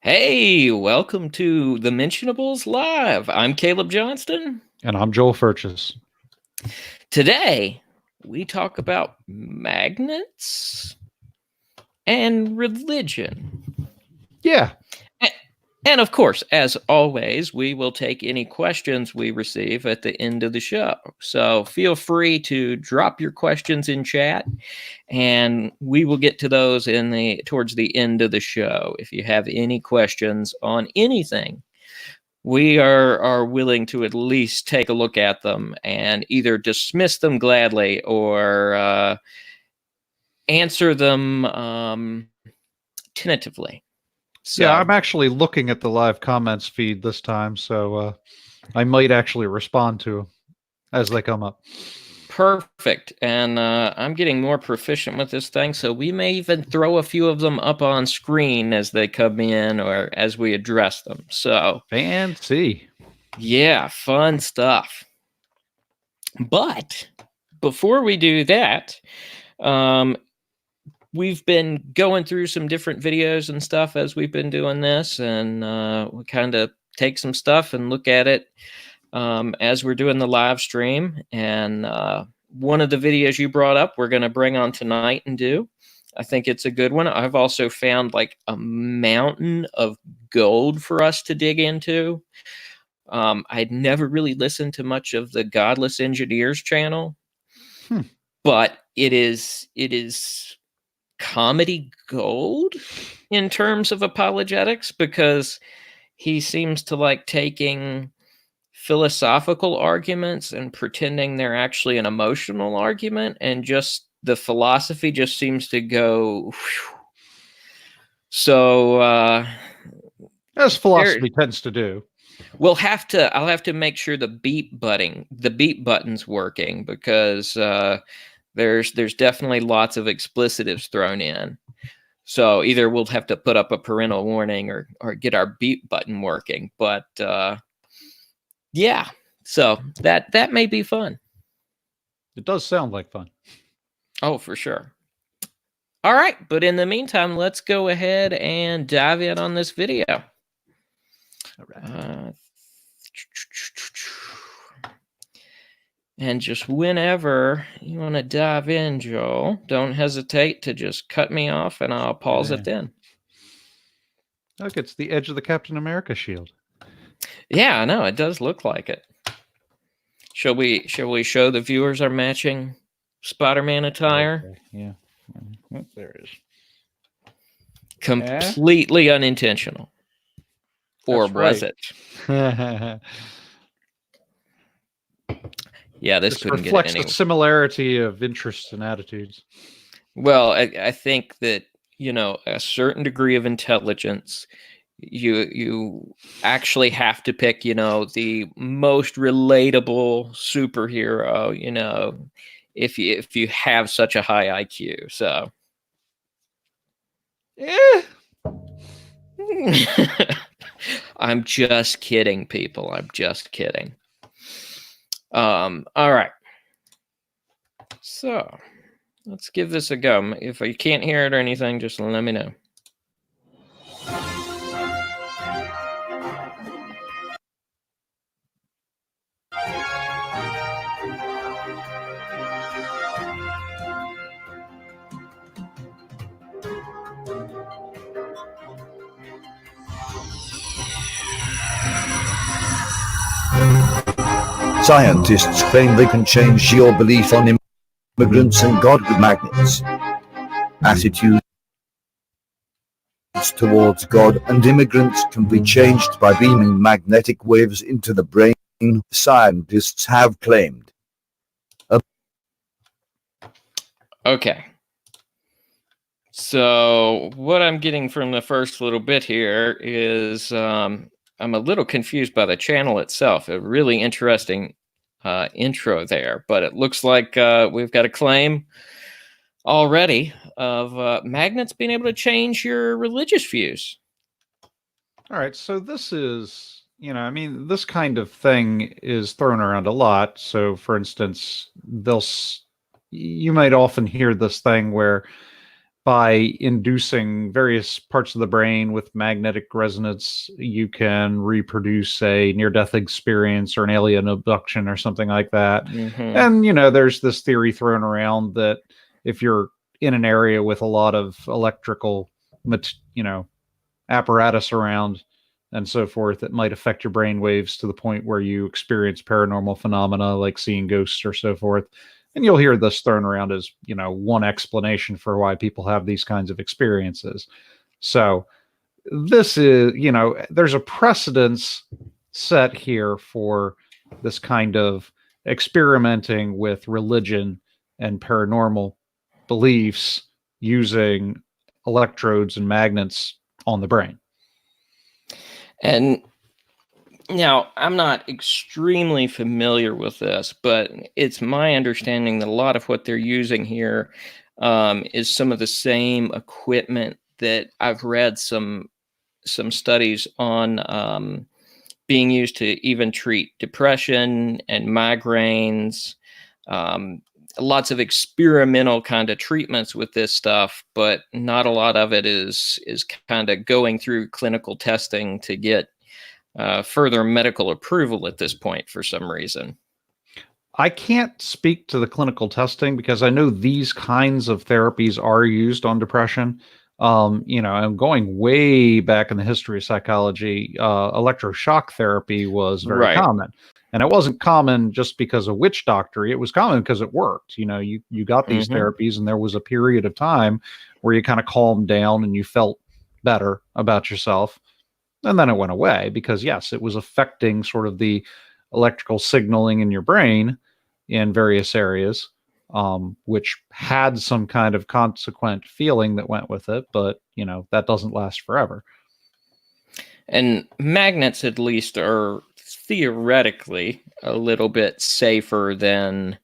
Hey, welcome to the Mentionables Live. I'm Caleb Johnston. And I'm Joel Furches. Today, we talk about magnets and religion. Yeah. And of course, as always, we will take any questions we receive at the end of the show. So feel free to drop your questions in chat, and we will get to those towards the end of the show. If you have any questions on anything, we are willing to at least take a look at them and either dismiss them gladly or answer them tentatively. So, Yeah, I'm actually looking at the live comments feed this time, so I might actually respond to them as they come up. perfect. And I'm getting more proficient with this thing, so we may even throw a few of them up on screen as they come in or as we address them. So, fancy. Yeah, fun stuff. But before we do that, we've been going through some different videos and stuff as we've been doing this, and we kind of take some stuff and look at it as we're doing the live stream. And one of the videos you brought up, we're going to bring on tonight and do. I think it's a good one. I've also found like a mountain of gold for us to dig into. I'd never really listened to much of the Godless Engineers channel, but it is comedy gold in terms of apologetics, because he seems to like taking philosophical arguments and pretending they're actually an emotional argument, and just the philosophy just seems to go whew. So as philosophy tends to do. I'll have to make sure the beep button's working, because there's definitely lots of explicitives thrown in. So either we'll have to put up a parental warning or get our beep button working. But yeah, so that may be fun. It does sound like fun. Oh, for sure. All right, but in the meantime, let's go ahead and dive in on this video. All right. And just whenever you want to dive in, Joel, don't hesitate to just cut me off and I'll pause it then. Look, it's the edge of the Captain America shield. Yeah, I know. It does look like it. Shall we show the viewers our matching Spider-Man attire? Okay, yeah. Oh, there it is. Completely unintentional. Or was it? Yeah, this couldn't reflects get any. The similarity of interests and attitudes. Well, I think that, a certain degree of intelligence, you actually have to pick, the most relatable superhero, if you have such a high IQ. So yeah. I'm just kidding, people. I'm just kidding. All right. So let's give this a go. If you can't hear it or anything, just let me know. Scientists claim they can change your belief on immigrants and God with magnets. Attitudes towards God and immigrants can be changed by beaming magnetic waves into the brain, scientists have claimed. Okay. So what I'm getting from the first little bit here is I'm a little confused by the channel itself. A really interesting intro there, but it looks like we've got a claim already of magnets being able to change your religious views. All right, so this is, this kind of thing is thrown around a lot. So, for instance, you might often hear this thing where by inducing various parts of the brain with magnetic resonance, you can reproduce a near-death experience or an alien abduction or something like that. Mm-hmm. And, there's this theory thrown around that if you're in an area with a lot of electrical, apparatus around and so forth, it might affect your brain waves to the point where you experience paranormal phenomena like seeing ghosts or so forth. And you'll hear this thrown around as, one explanation for why people have these kinds of experiences. So this is, there's a precedence set here for this kind of experimenting with religion and paranormal beliefs using electrodes and magnets on the brain. And now, I'm not extremely familiar with this, but it's my understanding that a lot of what they're using here is some of the same equipment that I've read some studies on being used to even treat depression and migraines. Lots of experimental kind of treatments with this stuff, but not a lot of it is kind of going through clinical testing to get further medical approval at this point for some reason. I can't speak to the clinical testing because I know these kinds of therapies are used on depression. I'm going way back in the history of psychology. Electroshock therapy was very common. And it wasn't common just because of witch doctory. It was common because it worked. You got these therapies, and there was a period of time where you kind of calmed down and you felt better about yourself. And then it went away because, yes, it was affecting sort of the electrical signaling in your brain in various areas, which had some kind of consequent feeling that went with it. But, that doesn't last forever. And magnets, at least, are theoretically a little bit safer than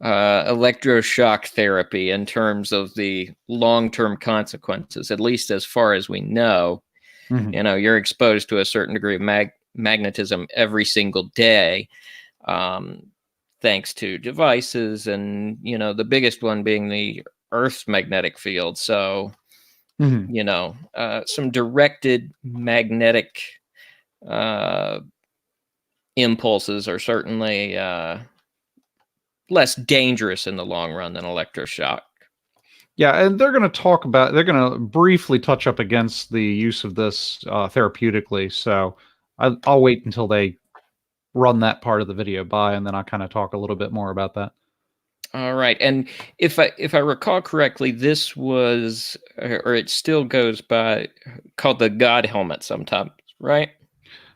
electroshock therapy in terms of the long-term consequences, at least as far as we know. Mm-hmm. You're exposed to a certain degree of magnetism every single day, thanks to devices, and the biggest one being the Earth's magnetic field. So, some directed magnetic impulses are certainly less dangerous in the long run than electroshock. Yeah, and they're going to briefly touch up against the use of this therapeutically. So I'll wait until they run that part of the video by, and then I'll kind of talk a little bit more about that. All right. And if I recall correctly, this was, or it still goes by, called the God helmet sometimes, right?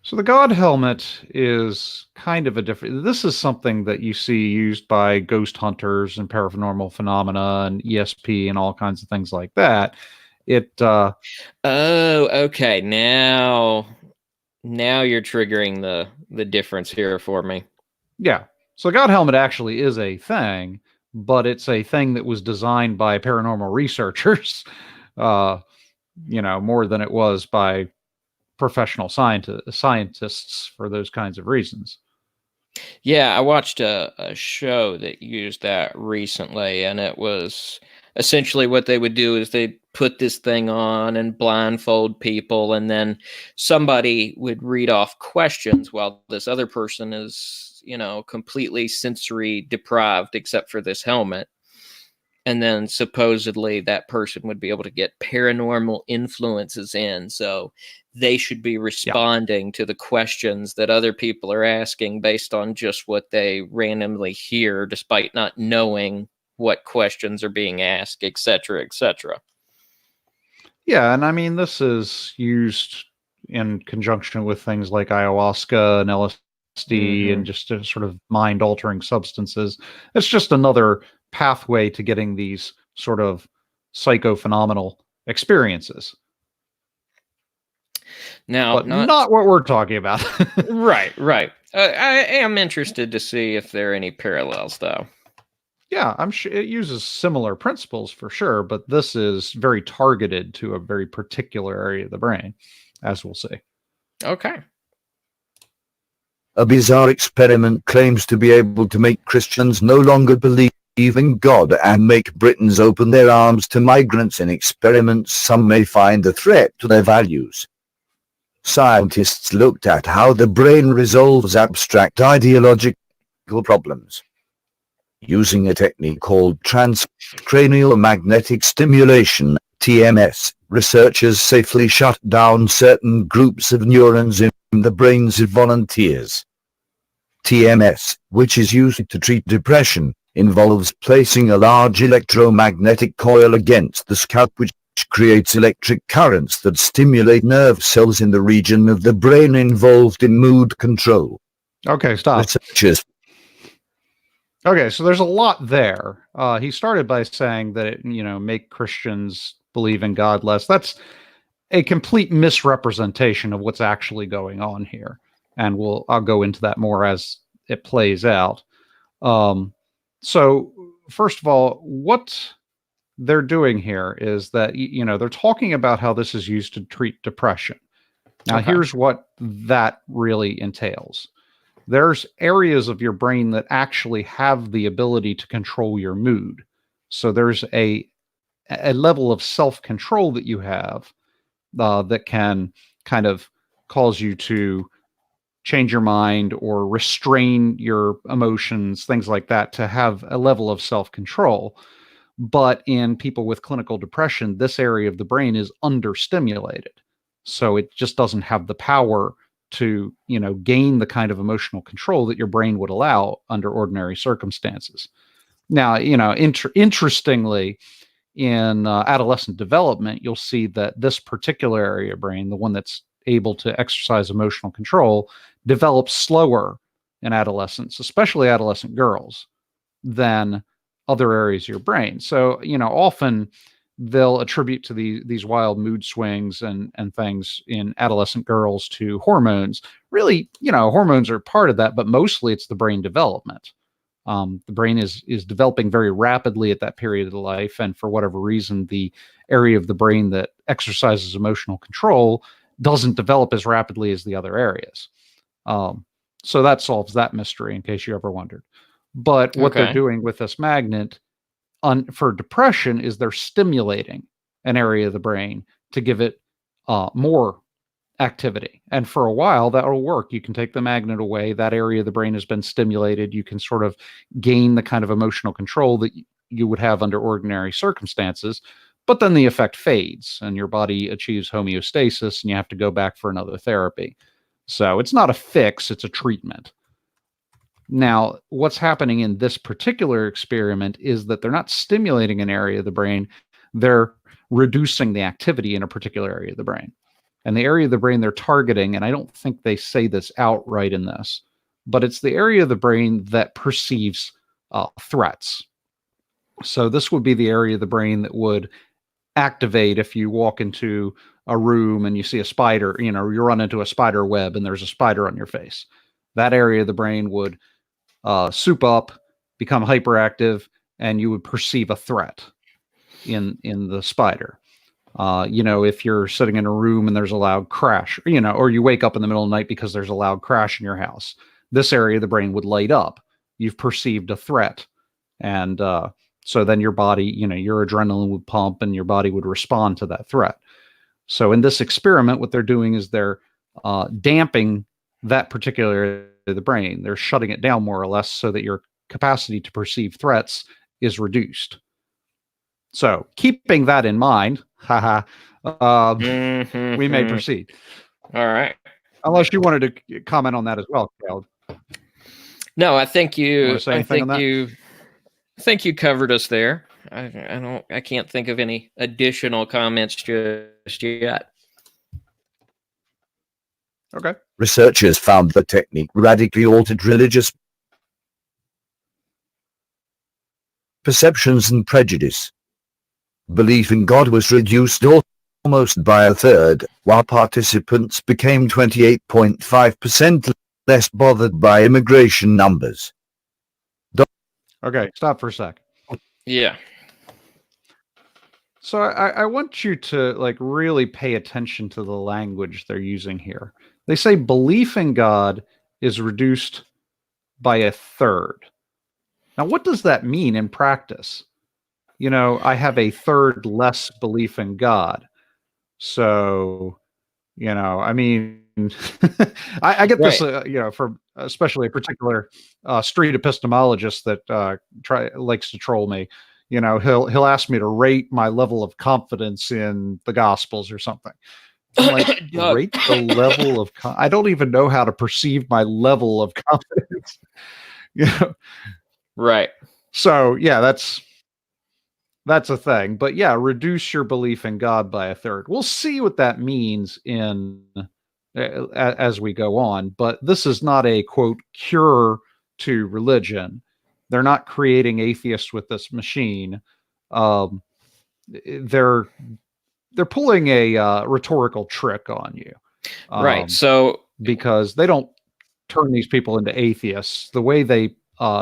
So the God helmet is kind of a different. This is something that you see used by ghost hunters and paranormal phenomena and ESP and all kinds of things like that. Oh, okay. Now you're triggering the difference here for me. Yeah. So God helmet actually is a thing, but it's a thing that was designed by paranormal researchers, more than it was by professional scientists for those kinds of reasons. Yeah, I watched a show that used that recently, and it was essentially what they would do is they'd put this thing on and blindfold people, and then somebody would read off questions while this other person is, completely sensory deprived except for this helmet. And then supposedly that person would be able to get paranormal influences in. So they should be responding to the questions that other people are asking based on just what they randomly hear, despite not knowing what questions are being asked, et cetera, et cetera. Yeah, and I mean, this is used in conjunction with things like ayahuasca and LSD and just sort of mind-altering substances. It's just another pathway to getting these sort of psychophenomenal experiences. Now, but not what we're talking about. Right. I am interested to see if there are any parallels, though. Yeah, I'm sure it uses similar principles for sure, but this is very targeted to a very particular area of the brain, as we'll see. Okay. A bizarre experiment claims to be able to make Christians no longer believe in God and make Britons open their arms to migrants in experiments some may find a threat to their values. Scientists looked at how the brain resolves abstract ideological problems. Using a technique called transcranial magnetic stimulation, TMS, researchers safely shut down certain groups of neurons in the brains of volunteers. TMS, which is used to treat depression, involves placing a large electromagnetic coil against the scalp which creates electric currents that stimulate nerve cells in the region of the brain involved in mood control. Okay, stop. Researchers. Okay, so there's a lot there. He started by saying that it, make Christians believe in God less. That's a complete misrepresentation of what's actually going on here, and I'll go into that more as it plays out. So first of all, what they're doing here is that they're talking about how this is used to treat depression. Now, here's what that really entails. There's areas of your brain that actually have the ability to control your mood. So there's a level of self-control that you have that can kind of cause you to change your mind or restrain your emotions, things like that, to have a level of self-control. But in people with clinical depression, this area of the brain is understimulated. So it just doesn't have the power to, gain the kind of emotional control that your brain would allow under ordinary circumstances. Now, interestingly, in adolescent development, you'll see that this particular area of brain, the one that's able to exercise emotional control, develops slower in adolescents, especially adolescent girls, than other areas of your brain. So, often they'll attribute to these wild mood swings and things in adolescent girls to hormones. Really, hormones are part of that, but mostly it's the brain development. The brain is developing very rapidly at that period of the life, and for whatever reason, the area of the brain that exercises emotional control doesn't develop as rapidly as the other areas. So that solves that mystery, in case you ever wondered. But what they're doing with this magnet for depression is they're stimulating an area of the brain to give it more activity. And for a while, that will work. You can take the magnet away. That area of the brain has been stimulated. You can sort of gain the kind of emotional control that you would have under ordinary circumstances. But then the effect fades and your body achieves homeostasis and you have to go back for another therapy. So it's not a fix, it's a treatment. Now, what's happening in this particular experiment is that they're not stimulating an area of the brain, they're reducing the activity in a particular area of the brain. And the area of the brain they're targeting, and I don't think they say this outright in this, but it's the area of the brain that perceives threats. So this would be the area of the brain that would activate if you walk into a room and you see a spider, you run into a spider web and there's a spider on your face. That area of the brain would soup up, become hyperactive, and you would perceive a threat in the spider. If you're sitting in a room and there's a loud crash, or you wake up in the middle of the night because there's a loud crash in your house, this area of the brain would light up. You've perceived a threat. And so then your body, your adrenaline would pump and your body would respond to that threat. So in this experiment, what they're doing is they're damping that particular area of the brain. They're shutting it down more or less so that your capacity to perceive threats is reduced. So keeping that in mind, we may proceed. All right. Unless you wanted to comment on that as well, Caleb. No, I think you covered us there. I can't think of any additional comments just yet. Okay. Researchers found the technique radically altered religious perceptions and prejudice. Belief in God was reduced almost by a third, while participants became 28.5% less bothered by immigration numbers. Okay, stop for a sec. Yeah. So I want you to really pay attention to the language they're using here. They say belief in God is reduced by a third. Now, what does that mean in practice? I have a third less belief in God. So, I mean, I get this, Right. from especially a particular street epistemologist that likes to troll me. He'll ask me to rate my level of confidence in the Gospels or something. I'm like, Doug. rate the level of I don't even know how to perceive my level of confidence. you know Right. so yeah, that's a thing. But yeah, reduce your belief in God by a third. We'll see what that means as we go on, but this is not a quote cure to religion. They're not creating atheists with this machine. um they're pulling a rhetorical trick on you. Right. um, So because they don't turn these people into atheists. The way they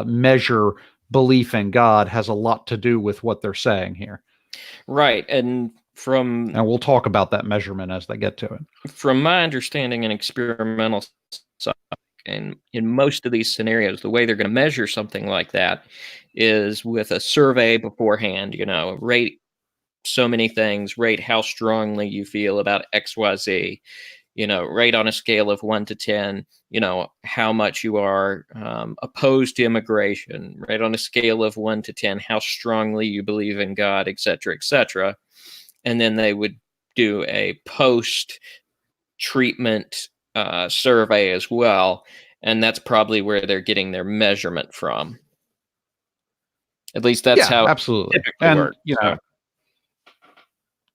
measure belief in God has a lot to do with what they're saying here. right. And from And we'll talk about that measurement as they get to it. from my understanding in experimental side, and in most of these scenarios, the way they're going to measure something like that is with a survey beforehand. Rate so many things, rate how strongly you feel about XYZ, rate on a scale of 1 to 10, how much you are opposed to immigration, rate on a scale of 1 to 10, how strongly you believe in God, et cetera, et cetera. And then they would do a post treatment survey as well. And that's probably where they're getting their measurement from. At least that's Yeah, how it absolutely. typically And works. So.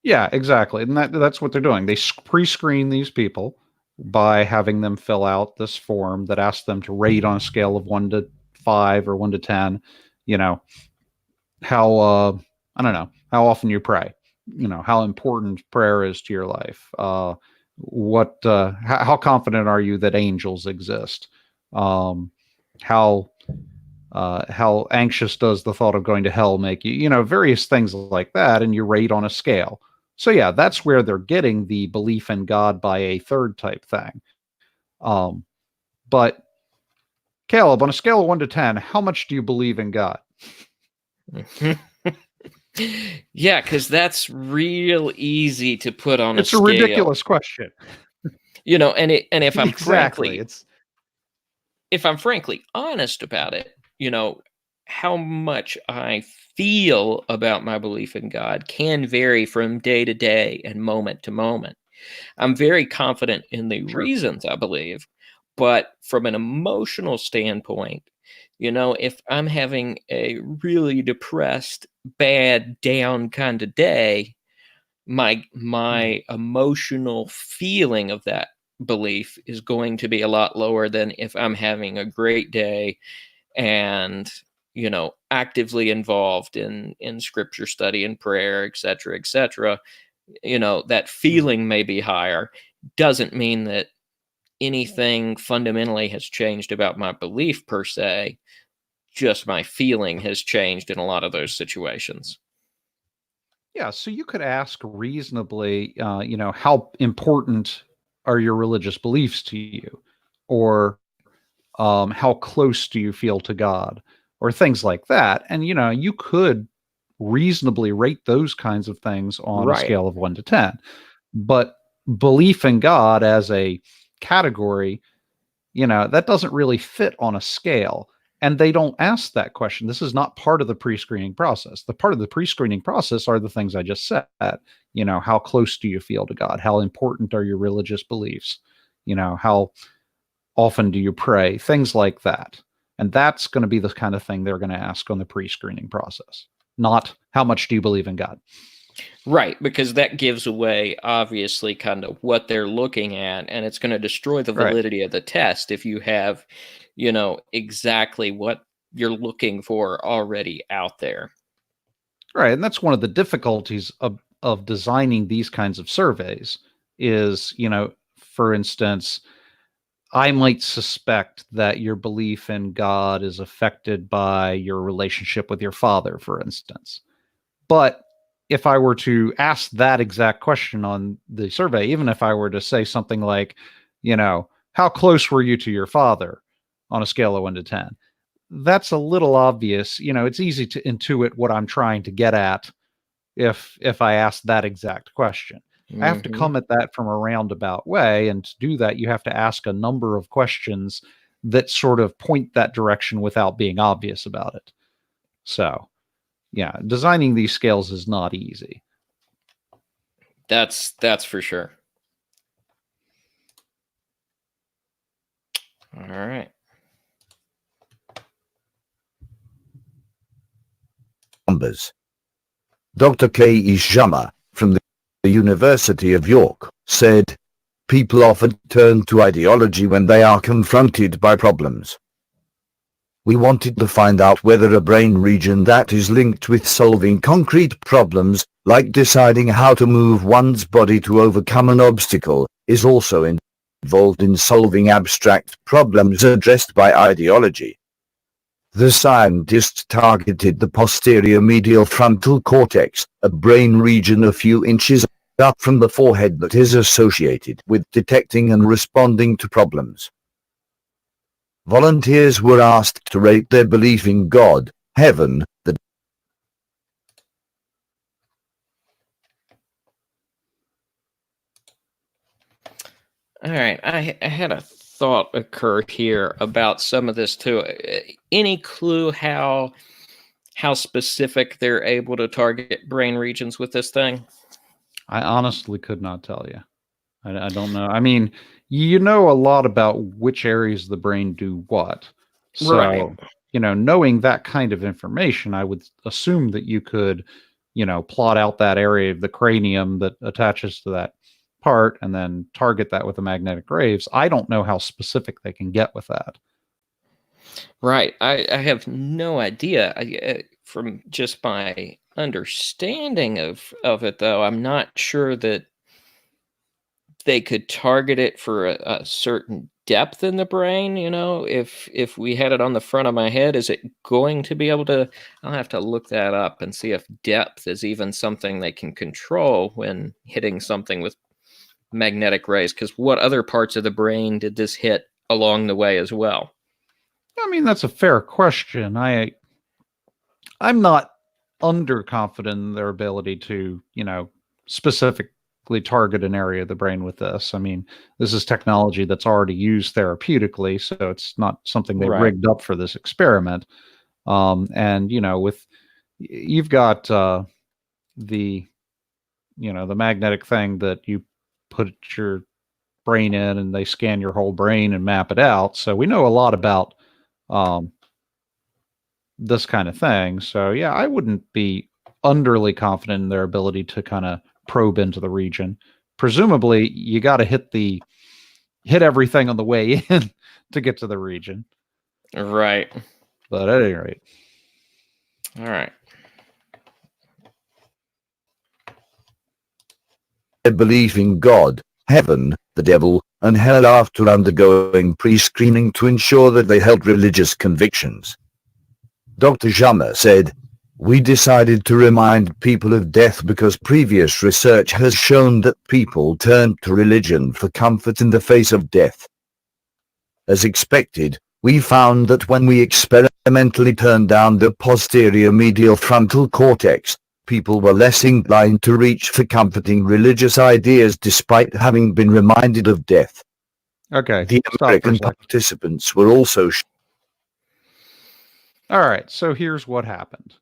yeah, exactly. And that's what they're doing. They pre-screen these people by having them fill out this form that asks them to rate on a scale of 1 to 5 or 1 to 10, you know, how I don't know, how often you pray, how important prayer is to your life. How confident are you that angels exist? Um, how anxious does the thought of going to hell make you? Various things like that, and you rate on a scale. So yeah, that's where they're getting the belief in God by a third type thing. But Caleb, on a scale of 1 to 10, how much do you believe in God? Yeah, because that's real easy to put on a It's a scale. ridiculous question. And if I'm Exactly. if I'm frankly honest about it, how much I feel about my belief in God can vary from day to day and moment to moment. I'm very confident in the Sure. reasons I believe, but from an emotional standpoint, if I'm having a really depressed, bad, down kind of day, my emotional feeling of that belief is going to be a lot lower than if I'm having a great day and actively involved in scripture study and prayer, etc., etc. That feeling may be higher. Doesn't mean that anything fundamentally has changed about my belief per se. Just my feeling has changed in a lot of those situations. Yeah, so you could ask reasonably, how important are your religious beliefs to you? Or how close do you feel to God? Or things like that. And, you could reasonably rate those kinds of things on a Right. scale of 1 to 10. But belief in God as a category, that doesn't really fit on a scale. And they don't ask that question. This is not part of the pre-screening process. The part of the pre-screening process are the things I just said. How close do you feel to God? How important are your religious beliefs? How often do you pray? Things like that. And that's going to be the kind of thing they're going to ask on the pre-screening process, not how much do you believe in God? Right, because that gives away obviously kind of what they're looking at, and it's going to destroy the Right. validity of the test if you have, exactly what you're looking for already out there. Right. And that's one of the difficulties of designing these kinds of surveys is, for instance, I might suspect that your belief in God is affected by your relationship with your father, for instance. But if I were to ask that exact question on the survey, even if I were to say something like, how close were you to your father on a scale of 1 to 10? that's a little obvious. It's easy to intuit what I'm trying to get at if I ask that exact question. I have to come at that from a roundabout way, and to do that, you have to ask a number of questions that sort of point that direction without being obvious about it. So, yeah, designing these scales is not easy. That's for sure. All right. Numbers. Dr. K.E. Jama, from the University of York, said, people often turn to ideology when they are confronted by problems. We wanted to find out whether a brain region that is linked with solving concrete problems, like deciding how to move one's body to overcome an obstacle, is also involved in solving abstract problems addressed by ideology. The scientists targeted the posterior medial frontal cortex, a brain region a few inches up from the forehead that is associated with detecting and responding to problems. Volunteers were asked to rate their belief in God, heaven, the All right. I had a thought occur here about some of this too. Any clue how specific they're able to target brain regions with this thing? I honestly could not tell you. I don't know. I mean, you know a lot about which areas of the brain do what. So, Right. knowing that kind of information, I would assume that you could, plot out that area of the cranium that attaches to that part and then target that with the magnetic waves. I don't know how specific they can get with that. Right. I have no idea. From just my understanding of it, though, I'm not sure that they could target it for a certain depth in the brain. If we had it on the front of my head, is it going to be able to? I'll have to look that up and see if depth is even something they can control when hitting something with magnetic rays. Because what other parts of the brain did this hit along the way as well? I mean, that's a fair question. I'm not underconfident in their ability to, specifically target an area of the brain with this. I mean, this is technology that's already used therapeutically, so it's not something they Right. rigged up for this experiment. And with you've got the the magnetic thing that you put your brain in, and they scan your whole brain and map it out. So we know a lot about um, this kind of thing. So yeah, I wouldn't be underly confident in their ability to kind of probe into the region. Presumably, you got to hit everything on the way in to get to the region. Right. But at any rate, All right. their belief in God, heaven, the devil, and hell after undergoing pre-screening to ensure that they held religious convictions. Dr. Jama said, we decided to remind people of death because previous research has shown that people turn to religion for comfort in the face of death. As expected, we found that when we experimentally turned down the posterior medial frontal cortex, people were less inclined to reach for comforting religious ideas despite having been reminded of death. okay. The Stop for a American second. participants were also All right. So here's what happened.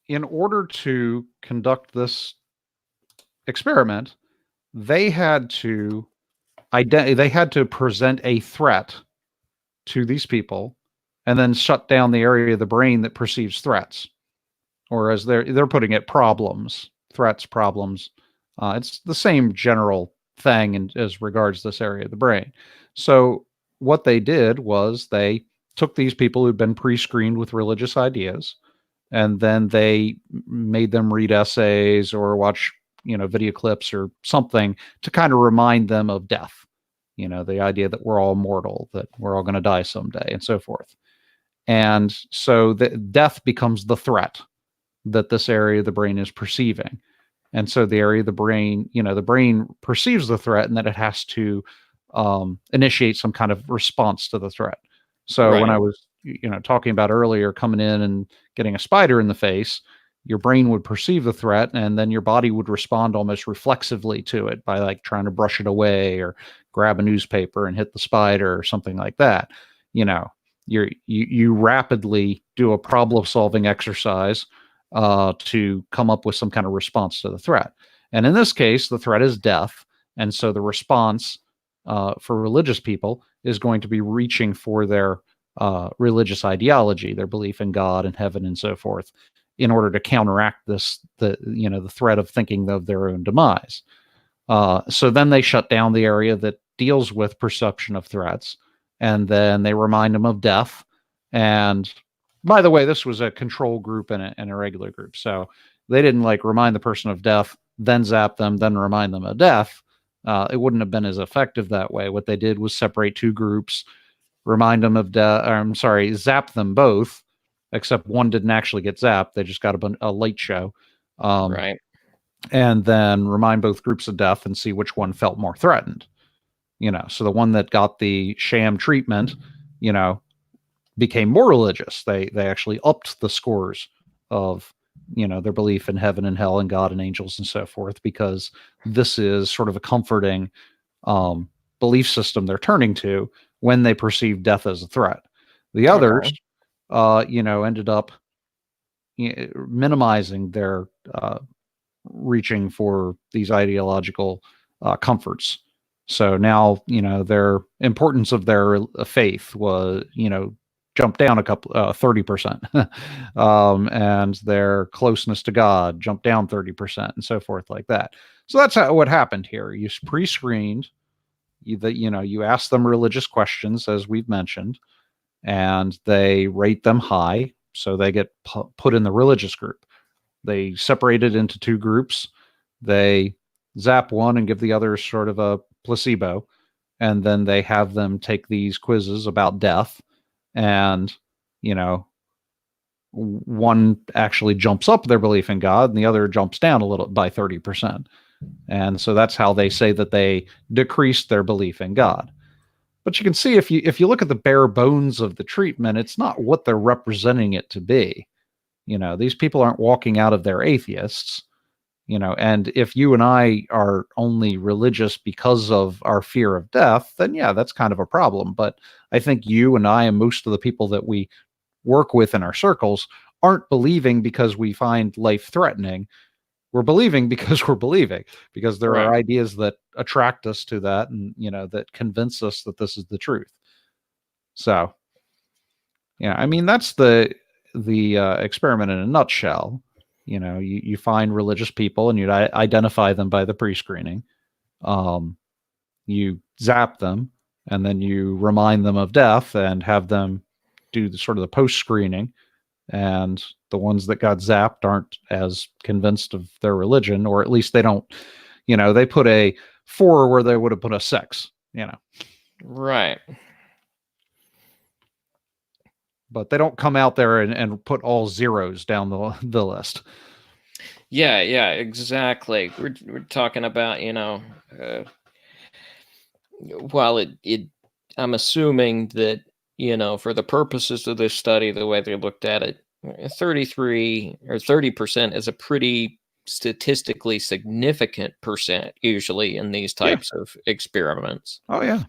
In order to conduct this experiment, they had to present a threat to these people and then shut down the area of the brain that perceives threats, or as they're putting it, problems, threats, problems. It's the same general thing as regards this area of the brain. So what they did was they took these people who'd been pre-screened with religious ideas, and then they made them read essays or watch video clips or something to kind of remind them of death, the idea that we're all mortal, that we're all going to die someday, and so forth. And so the death becomes the threat that this area of the brain is perceiving. And so the area of the brain, the brain perceives the threat, and that it has to initiate some kind of response to the threat. So when Right. I was talking about earlier, coming in and getting a spider in the face, your brain would perceive the threat, and then your body would respond almost reflexively to it by like trying to brush it away or grab a newspaper and hit the spider or something like that. You rapidly do a problem solving exercise to come up with some kind of response to the threat. And in this case, the threat is death. And so the response for religious people is going to be reaching for their religious ideology, their belief in God and heaven and so forth, in order to counteract the threat of thinking of their own demise. So then they shut down the area that deals with perception of threats, and then they remind them of death. And by the way, this was a control group and a regular group, so they didn't like remind the person of death, then zap them, then remind them of death. It wouldn't have been as effective that way. What they did was separate two groups, remind them of death. Zap them both, except one didn't actually get zapped. They just got a light show. Right. And then remind both groups of death and see which one felt more threatened. So the one that got the sham treatment, became more religious. They actually upped the scores of, their belief in heaven and hell and God and angels and so forth, because this is sort of a comforting belief system they're turning to when they perceive death as a threat. The others, ended up minimizing their reaching for these ideological comforts. So now, their importance of their faith was, jumped down 30%, and their closeness to God jumped down 30%, and so forth like that. So that's what happened here. You pre-screened, you ask them religious questions, as we've mentioned, and they rate them high, so they get put in the religious group. They separate it into two groups. They zap one and give the other sort of a placebo, and then they have them take these quizzes about death, and one actually jumps up their belief in God and the other jumps down a little by 30%. And so that's how they say that they decreased their belief in God. But you can see, if you look at the bare bones of the treatment, it's not what they're representing it to be. These people aren't walking out of there atheists. And if you and I are only religious because of our fear of death, then yeah, that's kind of a problem. But I think you and I and most of the people that we work with in our circles aren't believing because we find life threatening. We're believing because we're believing, because there are ideas that attract us to that, and that convince us that this is the truth. So that's the experiment in a nutshell. You find religious people and you identify them by the pre-screening. You zap them, and then you remind them of death and have them do the sort of the post-screening. And the ones that got zapped aren't as convinced of their religion, or at least they don't, they put a 4 where they would have put a 6, Right. But they don't come out there and put all zeros down the list. Yeah, exactly. We're talking about, while it I'm assuming that, for the purposes of this study, the way they looked at it, 33 or 30% is a pretty statistically significant percent usually in these types of experiments. Oh yeah.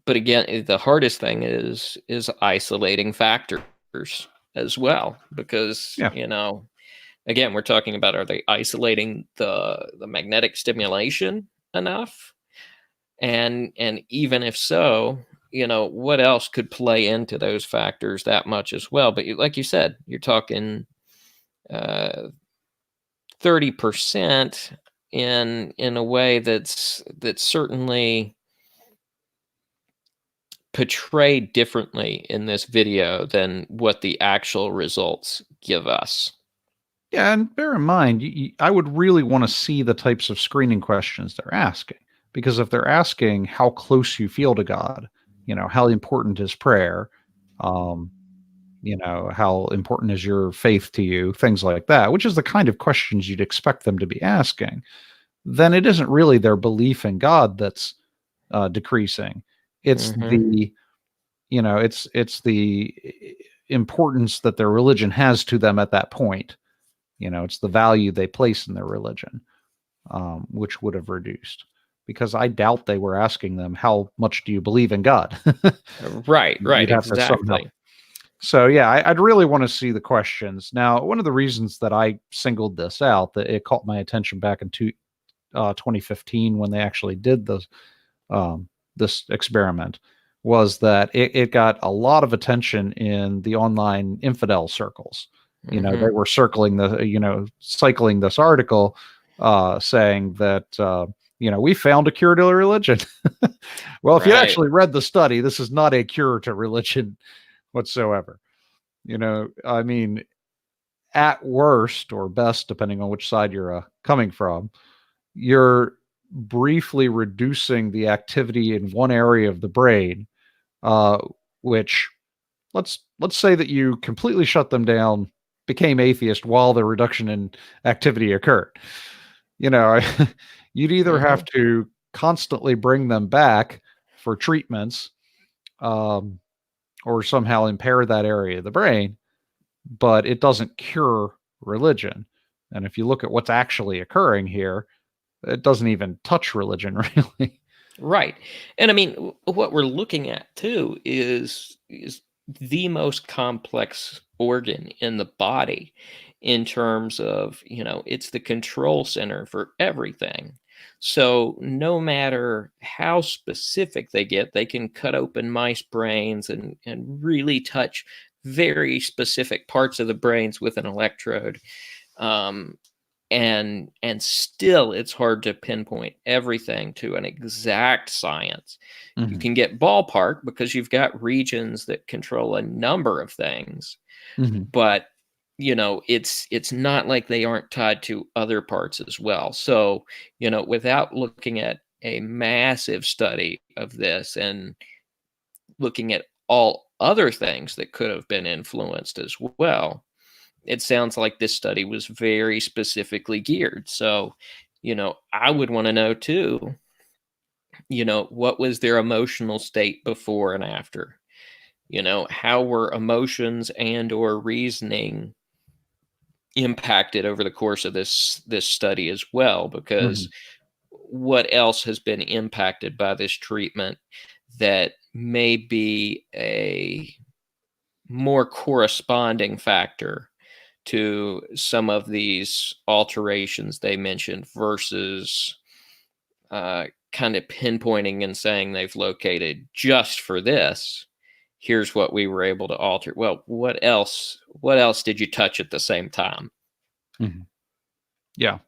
But again, the hardest thing is isolating factors as well, because again, we're talking about, are they isolating the magnetic stimulation enough? And even if so, what else could play into those factors that much as well? But like you said, you're talking 30% in a way that's certainly portrayed differently in this video than what the actual results give us. Yeah, and bear in mind, I would really want to see the types of screening questions they're asking, because if they're asking how close you feel to God, how important is prayer, how important is your faith to you, things like that, which is the kind of questions you'd expect them to be asking, then it isn't really their belief in God that's decreasing. It's the it's the importance that their religion has to them at that point. It's the value they place in their religion, which would have reduced. Because I doubt they were asking them, how much do you believe in God? Right, You'd have to somehow. exactly. So yeah, I'd really want to see the questions. Now, one of the reasons that I singled this out, that it caught my attention back in 2015 when they actually did this experiment, was that it got a lot of attention in the online infidel circles. They were cycling this article saying that, we found a cure to religion. Well, if you Right. actually read the study, this is not a cure to religion whatsoever. I mean, at worst or best, depending on which side you're coming from, you're briefly reducing the activity in one area of the brain, which let's say that you completely shut them down, became atheist while the reduction in activity occurred. You'd either have to constantly bring them back for treatments, or somehow impair that area of the brain, but it doesn't cure religion. And if you look at what's actually occurring here, it doesn't even touch religion, really. Right. And I mean, what we're looking at too is the most complex organ in the body in terms of, it's the control center for everything. So no matter how specific they get, they can cut open mice brains and really touch very specific parts of the brains with an electrode. Um, and still it's hard to pinpoint everything to an exact science. You can get ballpark because you've got regions that control a number of things, but it's not like they aren't tied to other parts as well. So without looking at a massive study of this and looking at all other things that could have been influenced as well, it sounds like this study was very specifically geared. So, I would want to know too, what was their emotional state before and after? How were emotions and or reasoning impacted over the course of this study as well? Because what else has been impacted by this treatment that may be a more corresponding factor to some of these alterations they mentioned versus kind of pinpointing and saying they've located just for this. Here's what we were able to alter. Well, what else? What else did you touch at the same time? Yeah.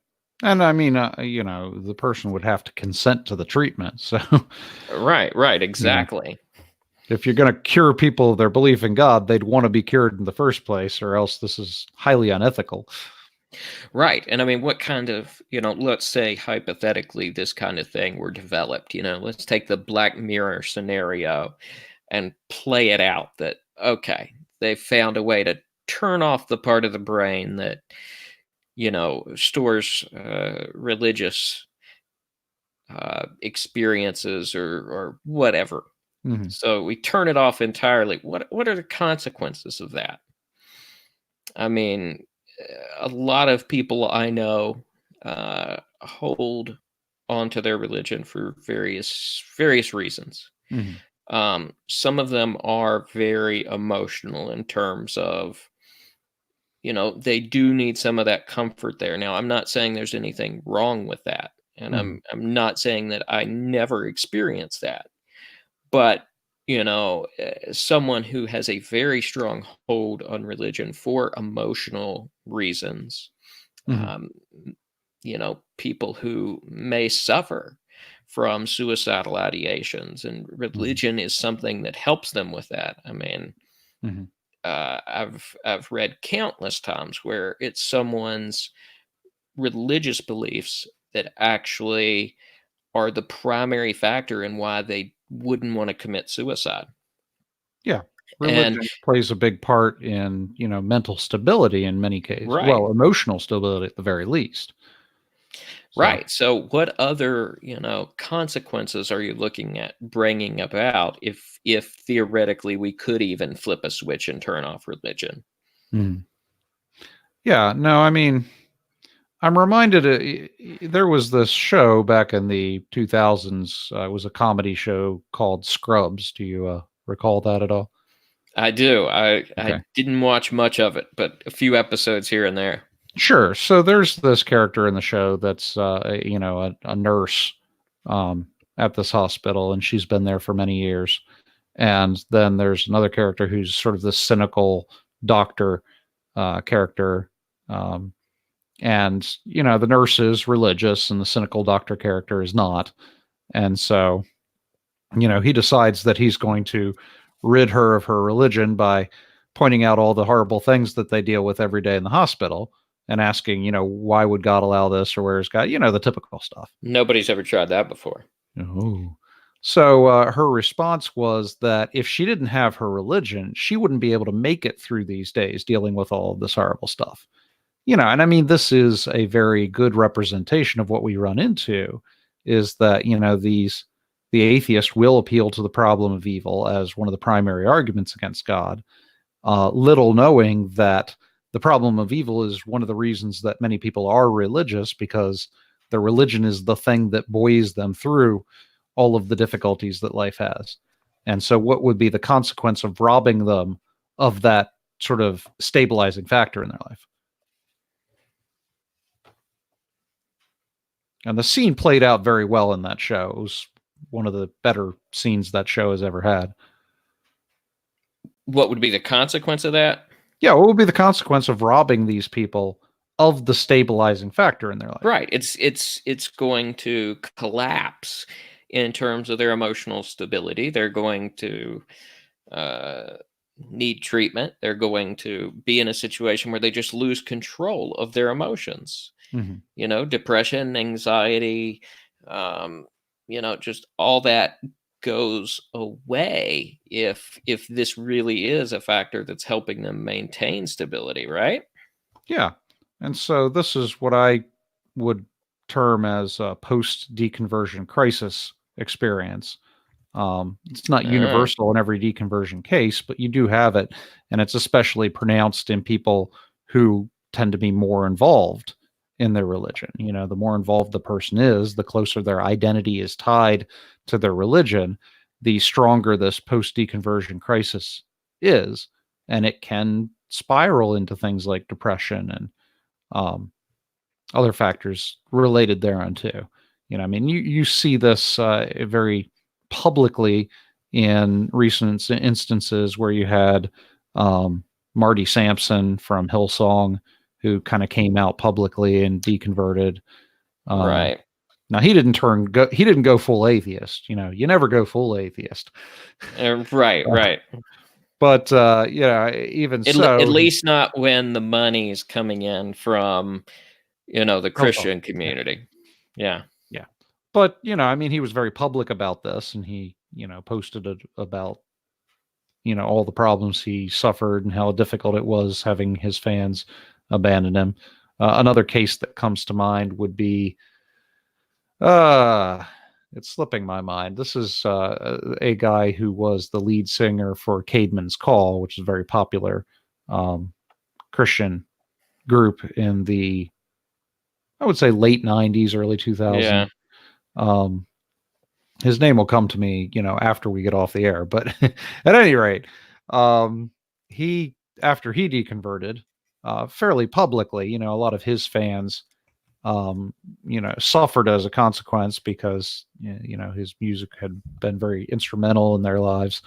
And I mean, the person would have to consent to the treatment. So, Right, exactly. If you're going to cure people of their belief in God, they'd want to be cured in the first place, or else this is highly unethical. Right. And I mean, what kind of, let's say hypothetically this kind of thing were developed, let's take the Black Mirror scenario and play it out that, okay, they found a way to turn off the part of the brain that, stores religious experiences or whatever. So we turn it off entirely. What are the consequences of that? I mean, a lot of people I know hold onto their religion for various reasons. Some of them are very emotional in terms of, they do need some of that comfort there. Now, I'm not saying there's anything wrong with that, and I'm not saying that I never experienced that. But someone who has a very strong hold on religion for emotional reasons, people who may suffer from suicidal ideations, and religion is something that helps them with that. I mean, I've read countless times where it's someone's religious beliefs that actually are the primary factor in why they wouldn't want to commit suicide. Yeah. Religion plays a big part in, mental stability in many cases. Right. Well, emotional stability at the very least. So, Right. So what other, consequences are you looking at bringing about if theoretically we could even flip a switch and turn off religion? hmm. Yeah, no, I mean, I'm reminded there was this show back in the 2000s. It was a comedy show called Scrubs. Do you recall that at all? I do. Okay. I didn't watch much of it, but a few episodes here and there. Sure. So there's this character in the show that's, a nurse at this hospital, and she's been there for many years. And then there's another character who's sort of the cynical doctor character. Um, and, the nurse is religious, and the cynical doctor character is not. And so, he decides that he's going to rid her of her religion by pointing out all the horrible things that they deal with every day in the hospital and asking, why would God allow this, or where is God? The typical stuff. Nobody's ever tried that before. Oh. So her response was that if she didn't have her religion, she wouldn't be able to make it through these days dealing with all of this horrible stuff. And I mean, this is a very good representation of what we run into, is that, the atheist will appeal to the problem of evil as one of the primary arguments against God, little knowing that the problem of evil is one of the reasons that many people are religious, because their religion is the thing that buoys them through all of the difficulties that life has. And so what would be the consequence of robbing them of that sort of stabilizing factor in their life? And the scene played out very well in that show. It was one of the better scenes that show has ever had. What would be the consequence of that? Yeah, what would be the consequence of robbing these people of the stabilizing factor in their life? Right. It's going to collapse in terms of their emotional stability. They're going to need treatment. They're going to be in a situation where they just lose control of their emotions. Mm-hmm. Depression, anxiety, just all that goes away if this really is a factor that's helping them maintain stability, right? Yeah. And so this is what I would term as a post deconversion crisis experience. It's not Uh, universal in every deconversion case, but you do have it. And it's especially pronounced in people who tend to be more involved in their religion. The more involved the person is, the closer their identity is tied to their religion, the stronger this post deconversion crisis is. And it can spiral into things like depression and other factors related thereon too. I mean, you see this very publicly in recent instances where you had Marty Sampson from Hillsong, who kind of came out publicly and deconverted. right. Now he didn't go full atheist. You never go full atheist. Right. But even At so, least not when the money is coming in from, the Christian community. Yeah. Yeah. But, I mean, he was very public about this, and he, posted about, all the problems he suffered and how difficult it was having his fans abandon him. Another case that comes to mind would be, it's slipping my mind. This is a guy who was the lead singer for Caedmon's Call, which is a very popular Christian group in the, I would say, late 90s, early 2000s. Yeah. His name will come to me, after we get off the air. But at any rate, after he deconverted, fairly publicly, a lot of his fans, suffered as a consequence because, his music had been very instrumental in their lives.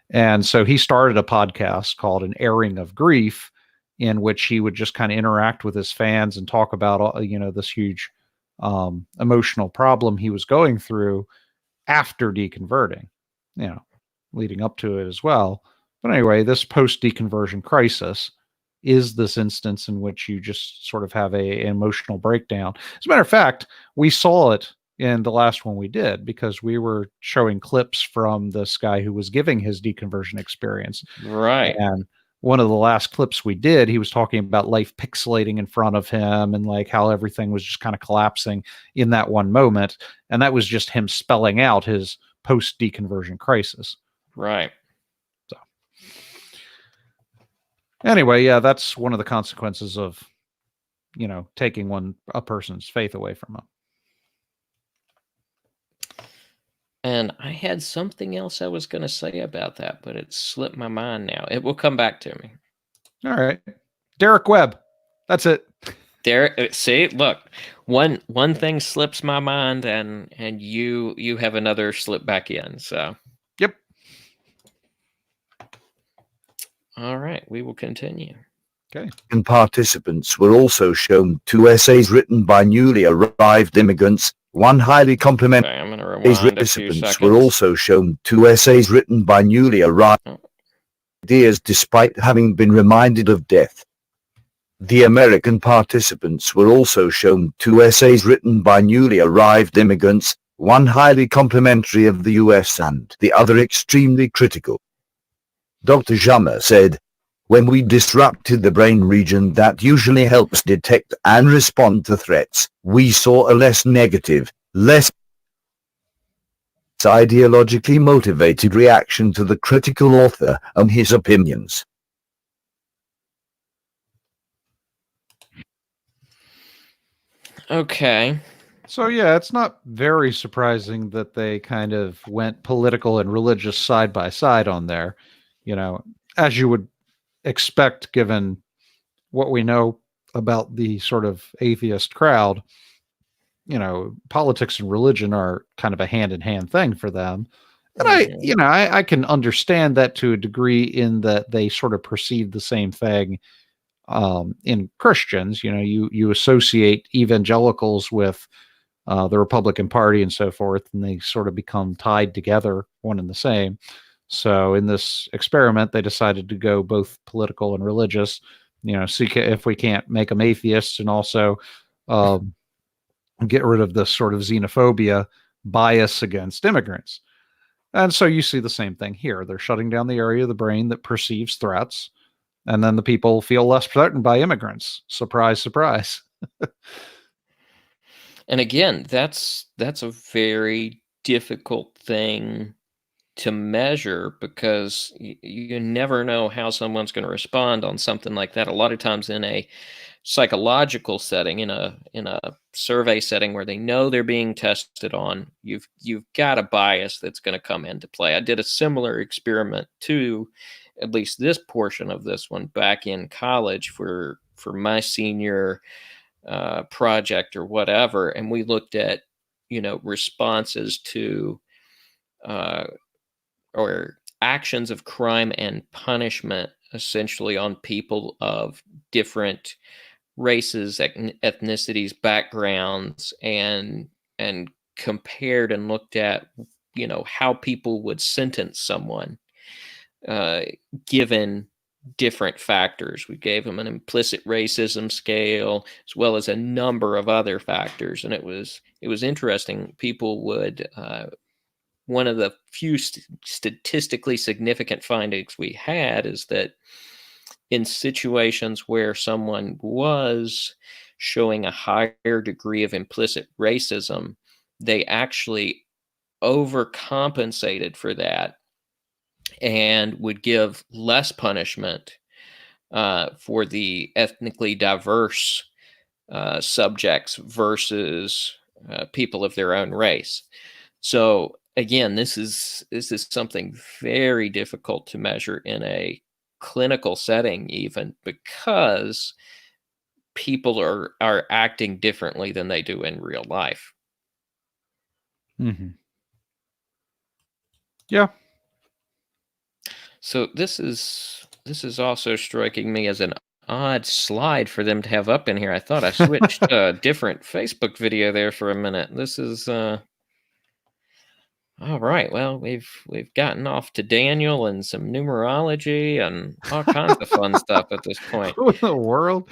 And so he started a podcast called An Airing of Grief, in which he would just kind of interact with his fans and talk about, this huge emotional problem he was going through after deconverting, leading up to it as well. But anyway, this post deconversion crisis is this instance in which you just sort of have an emotional breakdown. As a matter of fact, we saw it in the last one we did, because we were showing clips from this guy who was giving his deconversion experience. Right. And one of the last clips we did, he was talking about life pixelating in front of him and like how everything was just kind of collapsing in that one moment. And that was just him spelling out his post deconversion crisis. Right. So anyway, yeah, that's one of the consequences of, taking a person's faith away from them. And I had something else I was going to say about that, but it slipped my mind now. It will come back to me. All right. Derek Webb. That's it. There, see, look, one thing slips my mind, and you have another slip back in. So, yep. All right, we will continue. Okay. And participants were also shown 2 essays written by newly arrived immigrants, one highly complimentary. Okay, I'm going to rewind a few Participants seconds. were also shown 2 essays written by newly arrived ideas despite having been reminded of death. The American participants were also shown 2 essays written by newly arrived immigrants, one highly complimentary of the US and the other extremely critical. Dr. Jammer said, "When we disrupted the brain region that usually helps detect and respond to threats, we saw a less negative, less ideologically motivated reaction to the critical author and his opinions." Okay. So yeah, it's not very surprising that they kind of went political and religious side by side on there, as you would expect given what we know about the sort of atheist crowd. Politics and religion are kind of a hand-in-hand thing for them. And I can understand that to a degree in that they sort of perceive the same thing in Christians. You associate evangelicals with the Republican Party and so forth, and they sort of become tied together, one and the same. So in this experiment, they decided to go both political and religious, see if we can't make them atheists and also get rid of this sort of xenophobia bias against immigrants. And so you see the same thing here. They're shutting down the area of the brain that perceives threats, and then the people feel less threatened by immigrants. Surprise, surprise. And again, that's a very difficult thing to measure because you never know how someone's going to respond on something like that. A lot of times in a psychological setting, in a survey setting where they know they're being tested on, you've got a bias that's going to come into play. I did a similar experiment to at least this portion of this one back in college for my senior project or whatever, and we looked at responses to or actions of crime and punishment, essentially on people of different races, ethnicities, backgrounds, and compared and looked at how people would sentence someone given different factors. We gave them an implicit racism scale as well as a number of other factors, and it was interesting. People would one of the few statistically significant findings we had is that in situations where someone was showing a higher degree of implicit racism, they actually overcompensated for that and would give less punishment for the ethnically diverse subjects versus people of their own race. So again, this is something very difficult to measure in a clinical setting, even because people are acting differently than they do in real life. Mm-hmm. Yeah. So this is also striking me as an odd slide for them to have up in here. I thought I switched a different Facebook video there for a minute. This is all right. Well, we've gotten off to Daniel and some numerology and all kinds of fun stuff at this point. Who in the world?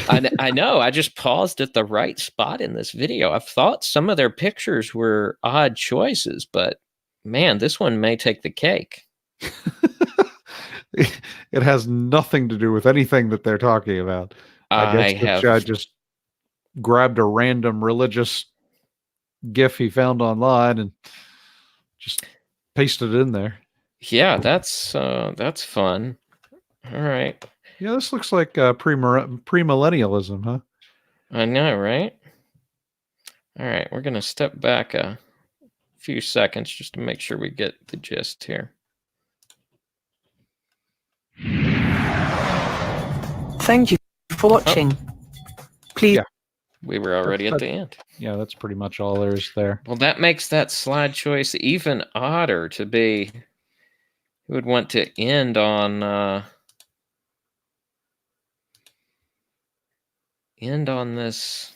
I know. I just paused at the right spot in this video. I thought some of their pictures were odd choices, but man, this one may take the cake. It has nothing to do with anything that they're talking about. I guess I this guy have, just grabbed a random religious GIF he found online and just pasted it in there. yeah, that's fun. All right. Yeah, this looks like premillennialism, huh? I know, right? All right, we're going to step back a few seconds just to make sure we get the gist here. Thank you for watching. Please. Yeah. We were already at the end. Yeah, that's pretty much all there is there. Well, that makes that slide choice even odder to be. Who would want to end on this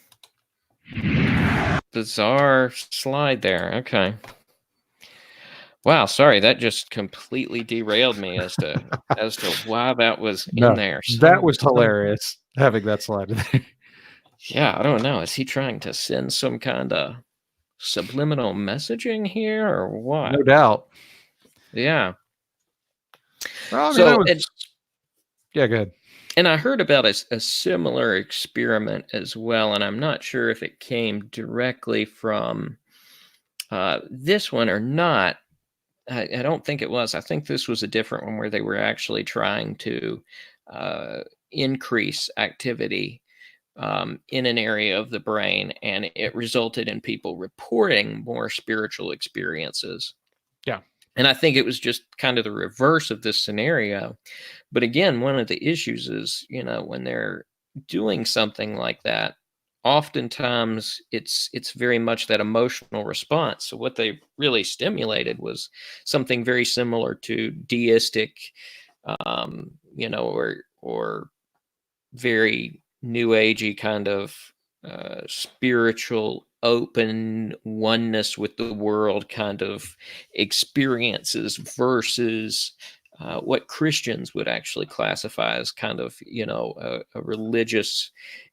bizarre slide there? Okay. Wow, sorry, that just completely derailed me as to why that was in there. That was hilarious, having that slide in there. Yeah, I don't know. Is he trying to send some kind of subliminal messaging here or what? No doubt. Yeah. Well, I mean, So, yeah, go ahead. And I heard about a similar experiment as well, and I'm not sure if it came directly from this one or not. I don't think it was. I think this was a different one where they were actually trying to increase activity in an area of the brain, and it resulted in people reporting more spiritual experiences. Yeah. And I think it was just kind of the reverse of this scenario. But again, one of the issues is, when they're doing something like that, oftentimes it's very much that emotional response. So what they really stimulated was something very similar to deistic, or very new agey kind of spiritual open oneness with the world kind of experiences versus what Christians would actually classify as kind of a religious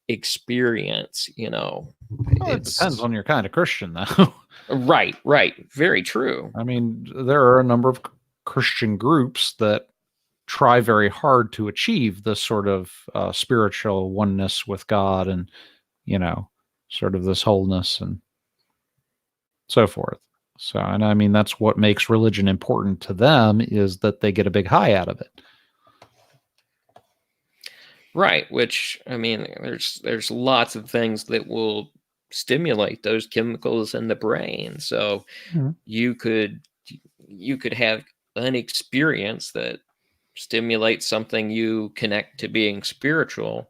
experience. Well, it depends on your kind of Christian, though. Right, very true. I mean, there are a number of Christian groups that try very hard to achieve this sort of spiritual oneness with God and, sort of this wholeness and so forth. So, and I mean, that's what makes religion important to them, is that they get a big high out of it. Right, which, I mean, there's lots of things that will stimulate those chemicals in the brain. So you could have an experience that stimulates something you connect to being spiritual,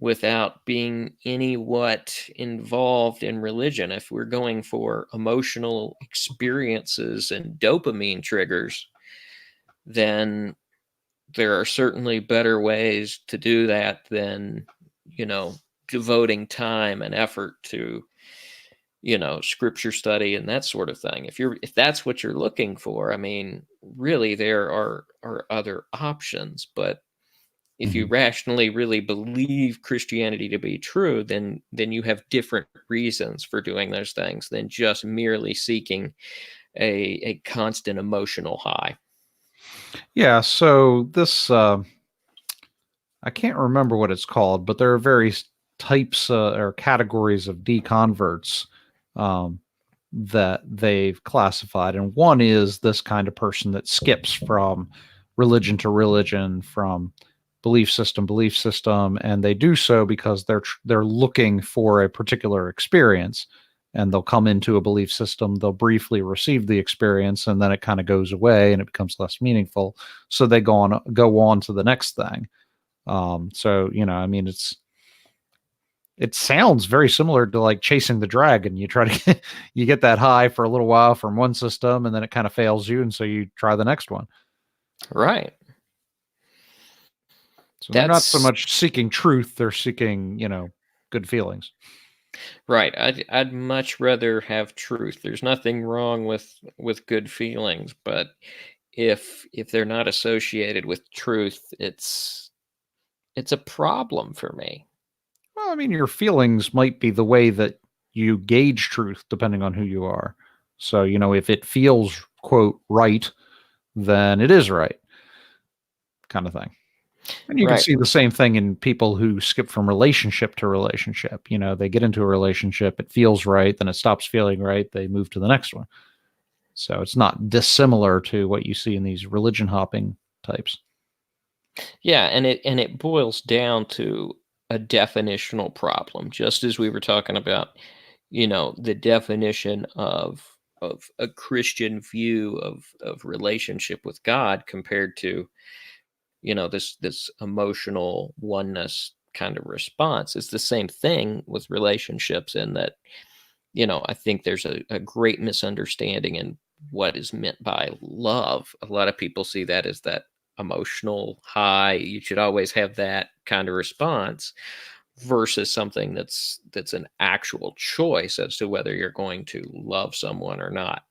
without being what involved in religion. If we're going for emotional experiences and dopamine triggers, then there are certainly better ways to do that than, devoting time and effort to, scripture study and that sort of thing. If that's what you're looking for, I mean, really there are other options. But if you rationally really believe Christianity to be true, then you have different reasons for doing those things than just merely seeking a constant emotional high. Yeah, so this, I can't remember what it's called, but there are various types or categories of deconverts that they've classified. And one is this kind of person that skips from religion to religion, from belief system, and they do so because they're looking for a particular experience, and they'll come into a belief system, they'll briefly receive the experience, and then it kind of goes away and it becomes less meaningful, so they go on to the next thing. So I mean, it sounds very similar to like chasing the dragon. You try to you get that high for a little while from one system, and then it kind of fails you, and so you try the next one. Right. So they're not so much seeking truth, they're seeking, good feelings. Right. I'd much rather have truth. There's nothing wrong with good feelings, but if they're not associated with truth, it's a problem for me. Well, I mean, your feelings might be the way that you gauge truth depending on who you are. So, if it feels, quote, right, then it is right. kind of thing. And you can Right. see the same thing in people who skip from relationship to relationship. You know, they get into a relationship, it feels right, then it stops feeling right, they move to the next one. So it's not dissimilar to what you see in these religion hopping types. Yeah, and it boils down to a definitional problem, just as we were talking about, the definition of a Christian view of relationship with God compared to, this emotional oneness kind of response. It's the same thing with relationships in that, I think there's a great misunderstanding in what is meant by love. A lot of people see that as that emotional high. You should always have that kind of response versus something that's an actual choice as to whether you're going to love someone or not.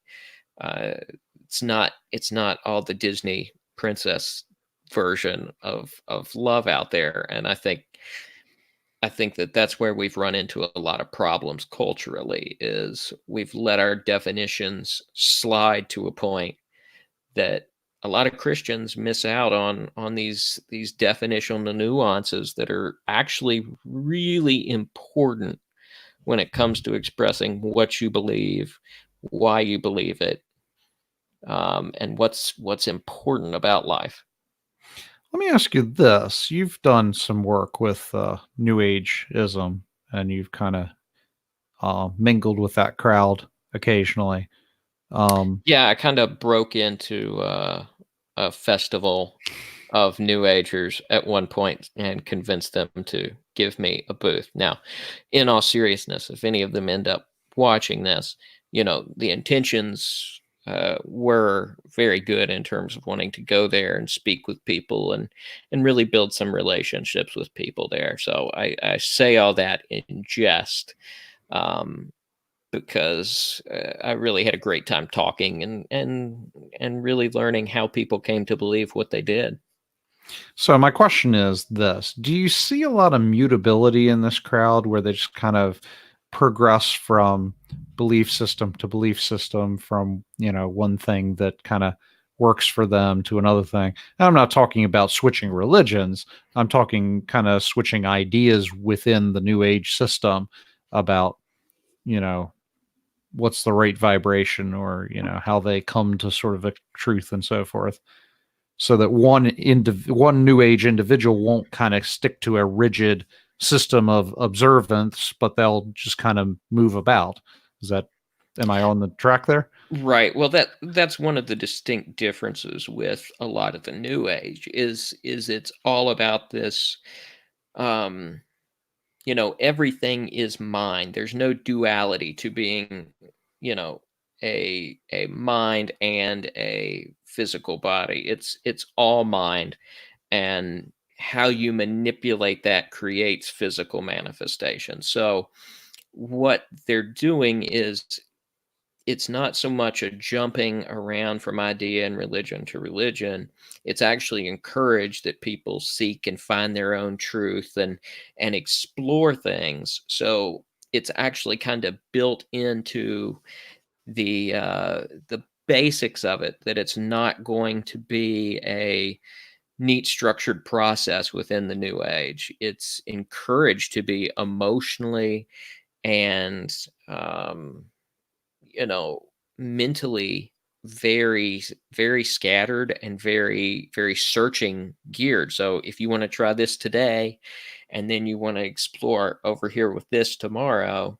Uh, it's not all the Disney princess version of love out there, and I think that that's where we've run into a lot of problems culturally is we've let our definitions slide to a point that a lot of Christians miss out on these definitional nuances that are actually really important when it comes to expressing what you believe, why you believe it, and what's important about life. Let me ask you this. You've done some work with New Age-ism, and you've kind of mingled with that crowd occasionally. Yeah, I kind of broke into a festival of New Agers at one point and convinced them to give me a booth. Now, in all seriousness, if any of them end up watching this, the intentions were very good in terms of wanting to go there and speak with people and really build some relationships with people there. So I say all that in jest. Um, because I really had a great time talking and really learning how people came to believe what they did. So my question is this: do you see a lot of mutability in this crowd where they just kind of progress from belief system to belief system, from, one thing that kind of works for them to another thing? And I'm not talking about switching religions. I'm talking kind of switching ideas within the New Age system about, you know, what's the right vibration, or, how they come to sort of a truth and so forth, so that one New Age individual won't kind of stick to a rigid system of observance, but they'll just kind of move about. Am I on the track there? Right. Well, that's one of the distinct differences with a lot of the New Age is it's all about this. Um, everything is mind. There's no duality to being, you know, a mind and a physical body. It's all mind, and how you manipulate that creates physical manifestation. So what they're doing is it's not so much a jumping around from idea and religion to religion. It's actually encouraged that people seek and find their own truth and explore things. So it's actually kind of built into the basics of it that it's not going to be a neat structured process within the new age. It's encouraged to be emotionally and you know, mentally very, very scattered and very, very searching geared. So if you want to try this today and then you want to explore over here with this tomorrow,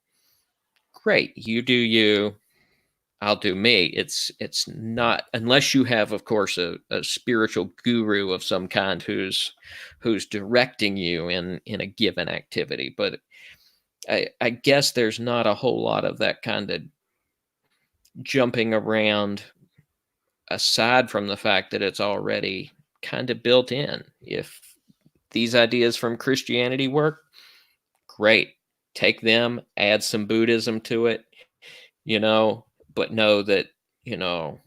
great. You do you, I'll do me. It's not, unless you have, of course, a spiritual guru of some kind who's directing you in a given activity. But I guess there's not a whole lot of that kind of jumping around aside from the fact that it's already kind of built in. If these ideas from Christianity work, great. Take them, add some Buddhism to it, but know that, you know,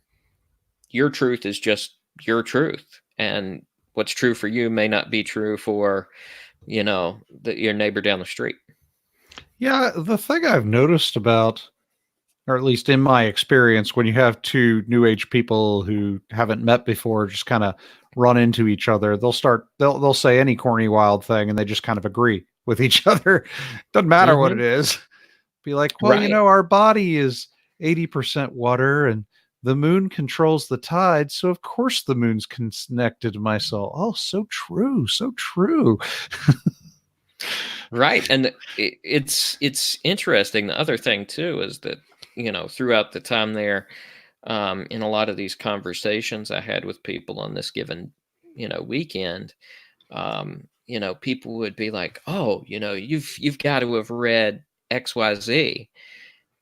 your truth is just your truth. And what's true for you may not be true for, your neighbor down the street. Yeah, the thing I've noticed about, or at least in my experience, when you have two New Age people who haven't met before, just kind of run into each other, they'll say any corny wild thing, and they just kind of agree with each other. Doesn't matter what it is. Be like, well, Right. our body is 80% water, and the moon controls the tide, so of course the moon's connected to my soul. Oh, so true, so true. Right. And it's interesting. The other thing too is that, throughout the time there, in a lot of these conversations I had with people on this given, weekend, people would be like, "Oh, you've got to have read XYZ."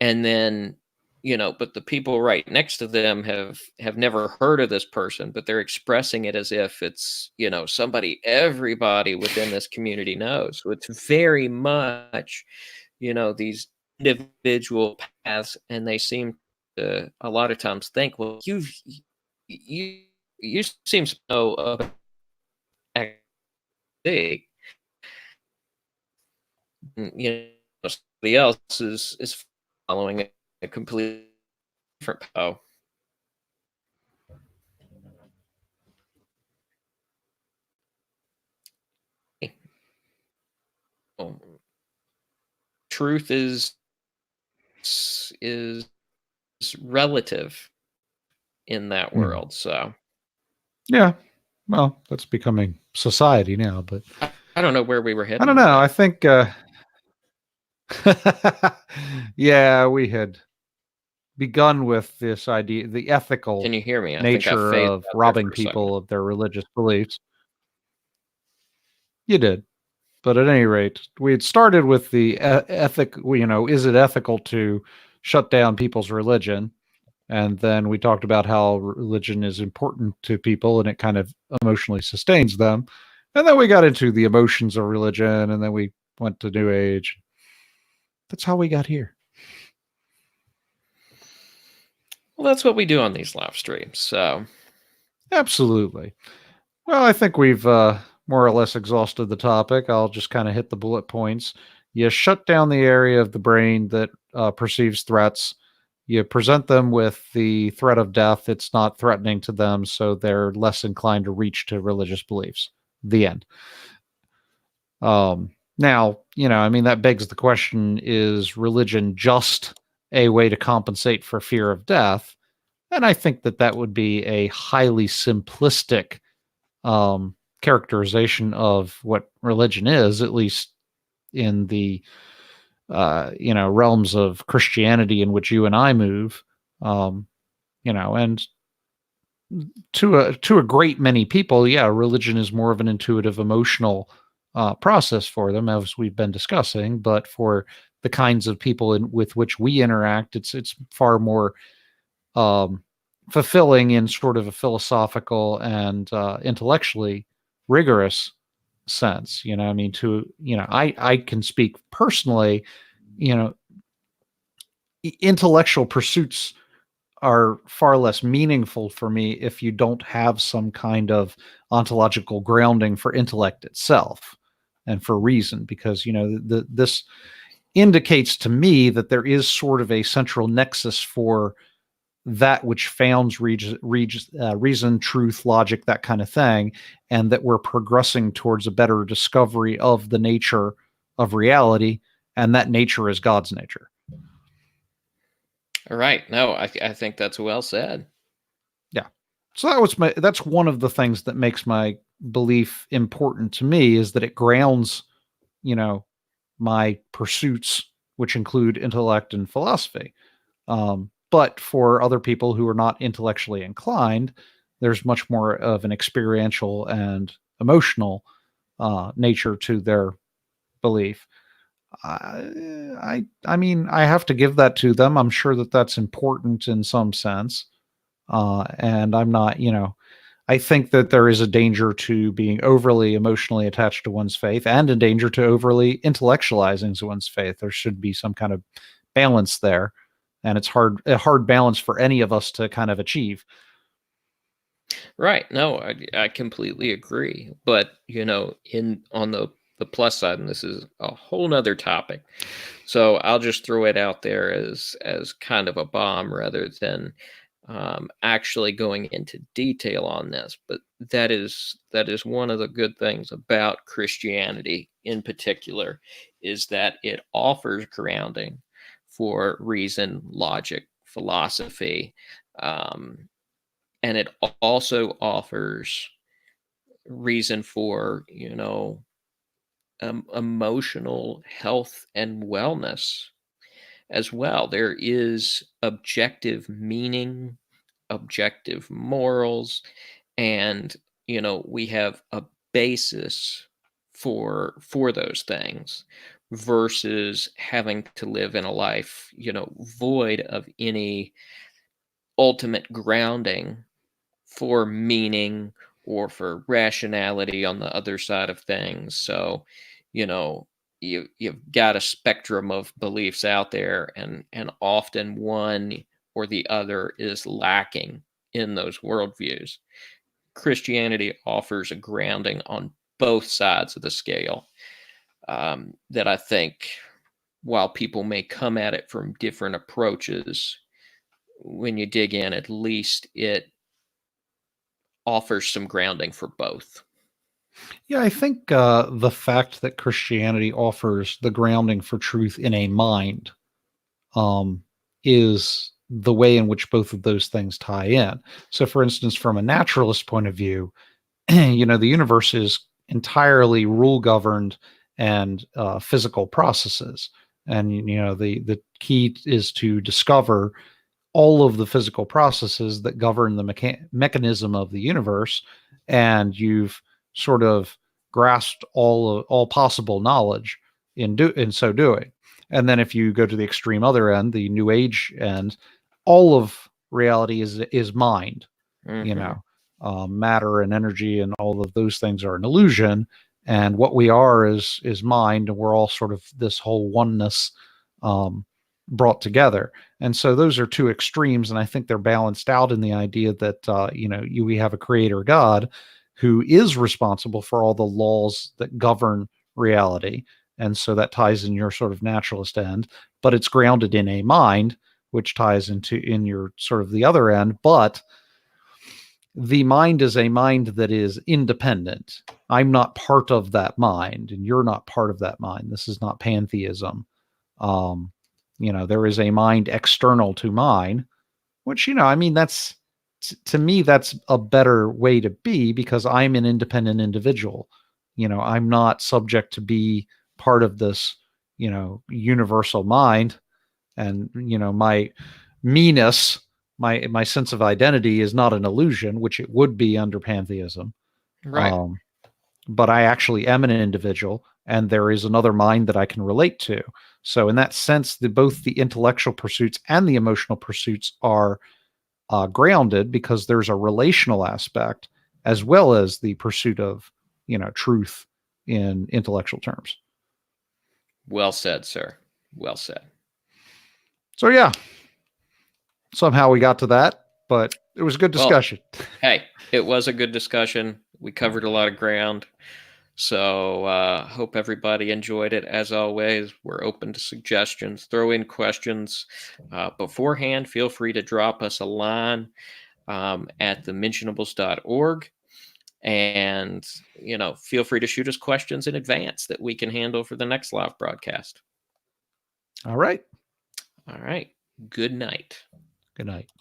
And then, but the people right next to them have never heard of this person, but they're expressing it as if it's, everybody within this community knows. So it's very much, these individual paths, and they seem to a lot of times think, well, you you seem to know about XYZ. Somebody else is following a completely different path. Oh, truth is relative in that world. So Yeah. Well, that's becoming society now, but I don't know where we were heading. I don't know. I think, yeah, we had begun with this idea, the ethical Can you hear me? I nature think I of robbing people of their religious beliefs. You did. But at any rate, we had started with the ethic, is it ethical to shut down people's religion? And then we talked about how religion is important to people and it kind of emotionally sustains them. And then we got into the emotions of religion, and then we went to New Age. That's how we got here. Well, that's what we do on these live streams. So Absolutely. Well, I think we've more or less exhausted the topic. I'll just kind of hit the bullet points. You shut down the area of the brain that perceives threats. You present them with the threat of death. It's not threatening to them, so they're less inclined to reach to religious beliefs. The end. Now, that begs the question, is religion just a way to compensate for fear of death? And I think that would be a highly simplistic characterization of what religion is, at least in the realms of Christianity in which you and I move. And to a great many people, yeah, religion is more of an intuitive, emotional process for them, as we've been discussing. But for the kinds of people with which we interact, it's far more fulfilling in sort of a philosophical and intellectually rigorous sense. I can speak personally. Intellectual pursuits are far less meaningful for me if you don't have some kind of ontological grounding for intellect itself and for reason, because this indicates to me that there is sort of a central nexus for that which founds reason, truth, logic, that kind of thing, and that we're progressing towards a better discovery of the nature of reality, and that nature is God's nature. all right. No, I think that's well said. Yeah. So that's one of the things that makes my belief important to me, is that it grounds, my pursuits, which include intellect and philosophy. But for other people who are not intellectually inclined, there's much more of an experiential and emotional nature to their belief. I mean, I have to give that to them. I'm sure that that's important in some sense. And I'm not, I think that there is a danger to being overly emotionally attached to one's faith, and a danger to overly intellectualizing one's faith. There should be some kind of balance there. And it's a hard balance for any of us to kind of achieve. Right. No, I completely agree. But on the plus side, and this is a whole nother topic, so I'll just throw it out there as kind of a bomb rather than actually going into detail on this, but that is one of the good things about Christianity in particular, is that it offers grounding for reason, logic, philosophy, and it also offers reason for, emotional health and wellness as well. There is objective meaning, objective morals, and we have a basis for those things, versus having to live in a life void of any ultimate grounding for meaning or for rationality on the other side of things. So, you know, you've got a spectrum of beliefs out there, and often one or the other is lacking in those worldviews. Christianity offers a grounding on both sides of the scale, that I think, while people may come at it from different approaches, when you dig in, at least it offers some grounding for both. Yeah, I think the fact that Christianity offers the grounding for truth in a mind um, is the way in which both of those things tie in. So, for instance, from a naturalist point of view, the universe is entirely rule governed and physical processes, and the key is to discover all of the physical processes that govern the mechanism of the universe, and you've sort of grasped all possible knowledge in so doing. And then if you go to the extreme other end, the new age end, all of reality is mind. you Mm-hmm. know Matter and energy and all of those things are an illusion, and what we are is mind, and we're all sort of this whole oneness um, brought together. And so those are two extremes, and I think they're balanced out in the idea that we have a creator God who is responsible for all the laws that govern reality, and so that ties in your sort of naturalist end, but it's grounded in a mind, which ties in your sort of the other end. But the mind is a mind that is independent. I'm not part of that mind, and you're not part of that mind. This is not pantheism. Um, there is a mind external to mine, which, I mean, to me, that's a better way to be, because I'm an independent individual. I'm not subject to be part of this, universal mind. And, my meanness, my sense of identity is not an illusion, which it would be under pantheism. Right. Um, but I actually am an individual, and there is another mind that I can relate to. So, in that sense, both the intellectual pursuits and the emotional pursuits are grounded, because there's a relational aspect as well as the pursuit of, truth in intellectual terms. Well said, sir. Well said. So, yeah, somehow we got to that, but it was a good Well, discussion. hey, it was a good discussion. We covered a lot of ground. So hope everybody enjoyed it. As always, we're open to suggestions. Throw in questions beforehand. Feel free to drop us a line at thementionables.org. And, feel free to shoot us questions in advance that we can handle for the next live broadcast. All right. All right. Good night. Good night.